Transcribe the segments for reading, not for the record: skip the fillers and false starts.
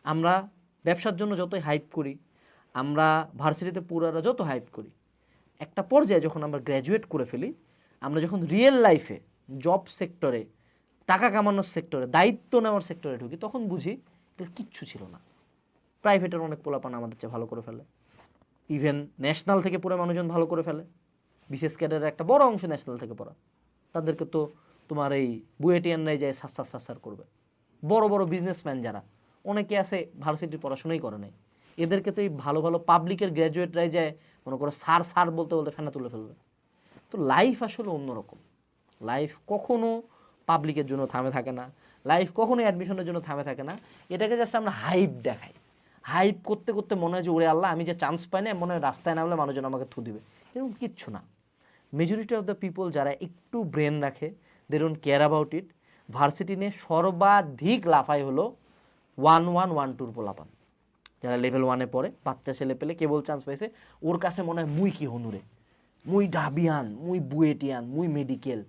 আমরা ব্যবসার জন্য যতই হাইপ করি, আমরা ভার্সিটিতে পুরারা যত হাইপ করি, একটা পর্যায়ে যখন আমরা গ্র্যাজুয়েট করে ফেলি, আমরা যখন রিয়েল লাইফে জব সেক্টরে, টাকা কামানোর সেক্টরে, দায়িত্ব নেওয়ার সেক্টরে ঢুকি, তখন বুঝি এগুলো কিচ্ছু ছিল না। প্রাইভেটের অনেক পোলাপান আমাদের চেয়ে ভালো করে ফেলে, ইভেন ন্যাশনাল থেকে পুরো মানুষজন ভালো করে ফেলে। বিশেষ ক্যাডারের একটা বড় অংশ ন্যাশনাল থেকে পড়া, তাদেরকে তো তোমার এই বুয়েটিয়ানরাই যায় সাসার করবে। বড় বড় বিজনেসম্যান যারা, অনেকে আছে ভার্সিটির পড়াশোনাই করে নাই, এদেরকে তো এই ভালো ভালো পাবলিকের গ্র্যাজুয়েটরাই যায় মনে করো স্যার বলতে বলতে ফেনা তুলে ফেলবে। তো লাইফ আসলে অন্যরকম। লাইফ কখনো পাবলিকের জন্য থামে থাকে না, লাইফ কখনো অ্যাডমিশনের জন্য থামে থাকে না। এটাকে জাস্ট আমরা হাইপ দেখাই। হাইপ করতে করতে মনে হয় যে ওরে আল্লাহ আমি যে চান্স পাই না, মনে হয় রাস্তায় নামলে মানুষজন আমাকে থু দিবে। এরকম কিচ্ছু না। মেজরিটি অফ দ্য পিপল যারা একটু ব্রেন রাখে, they don't care about it. Varsity নিয়ে সর্বাধিক লাফাই হলো 1-1-1-2 পোলাপান, যারা লেভেল 1-এ পড়ে, বাচ্চা ছেলে পেলে কেবল চান্স পাইছে, ওর কাছে মনে হয় মুই কি হনুরে, মুই ডাবিয়ান, মুই বুয়েটিয়ান, মুই মেডিকেল।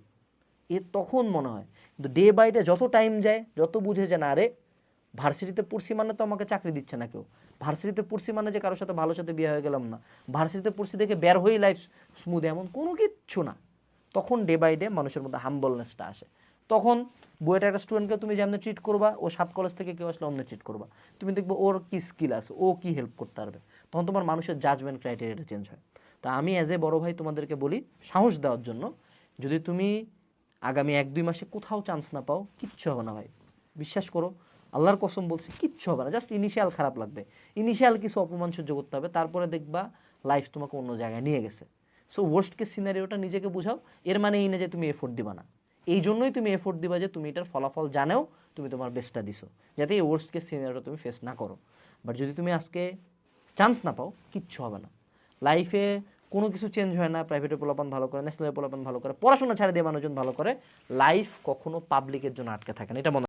এ তখন মনে হয়, কিন্তু ডে বাই ডে যত টাইম যায়, যত বুঝে যে না রে ভার্সিটিতে পড়ছি মানে তো আমাকে চাকরি দিচ্ছে না কেউ, ভার্সিটিতে পড়ছি মানে যে কারোর সাথে ভালো সাথে বিয়ে হয়ে গেলাম না, ভার্সিটিতে পড়ছি দেখে বের হয়েই লাইফ স্মুথ, এমন কোনো কিচ্ছু না। তখন ডে বাই ডে মানুষের মধ্যে হাম্বলনেসটা আসে। তখন বইটা একটা স্টুডেন্টকে তুমি যেমন ট্রিট করবা, ও 7 কলেজ থেকে কেউ আসলে অন্য ট্রিট করবা, তুমি দেখবো ওর কী স্কিল আছে, ও কী হেল্প করতে পারবে, তখন তোমার মানুষের জাজমেন্ট ক্রাইটেরিয়াটা চেঞ্জ হয়। তা আমি অ্যাজ এ বড় ভাই তোমাদেরকে বলি, সাহস দেওয়ার জন্য, যদি তুমি আগামী 1-2 মাসে কোথাও চান্স না পাও, কিচ্ছু হবে না ভাই, বিশ্বাস করো, আল্লাহর কসম বলছি, কিচ্ছু হবে না। জাস্ট ইনিশিয়াল খারাপ লাগবে, ইনিশিয়াল কিছু অপমান সহ্য করতে হবে, তারপরে দেখবা লাইফ তোমাকে অন্য জায়গায় নিয়ে গেছে। সো ওয়ার্স্ট কেস সিনারিওটা নিজেকে বুঝাও, এর মানে এই না যে তুমি এফোর্ট দিবা না, এই জন্যই তুমি এফোর্ট দিবা যে তুমি এটার ফলাফল জানেও, তুমি তোমার বেস্টটা দিছো, যাতে এই ওয়ার্স্ট কেস সিনারিওটা তুমি ফেস না করো। বাট যদি তুমি আজকে চান্স না পাও, কিচ্ছু হবে না। লাইফে কোনো কিছু চেঞ্জ হয় না, প্রাইভেটের পোলাপান ভালো করে, ন্যাশনালের পোলাপান ভালো করে, পড়াশোনা ছাড়া দিয়ে মানুষজন ভালো করে, লাইফ কখনো পাবলিকের জন্য আটকে থাকে না, এটা মনে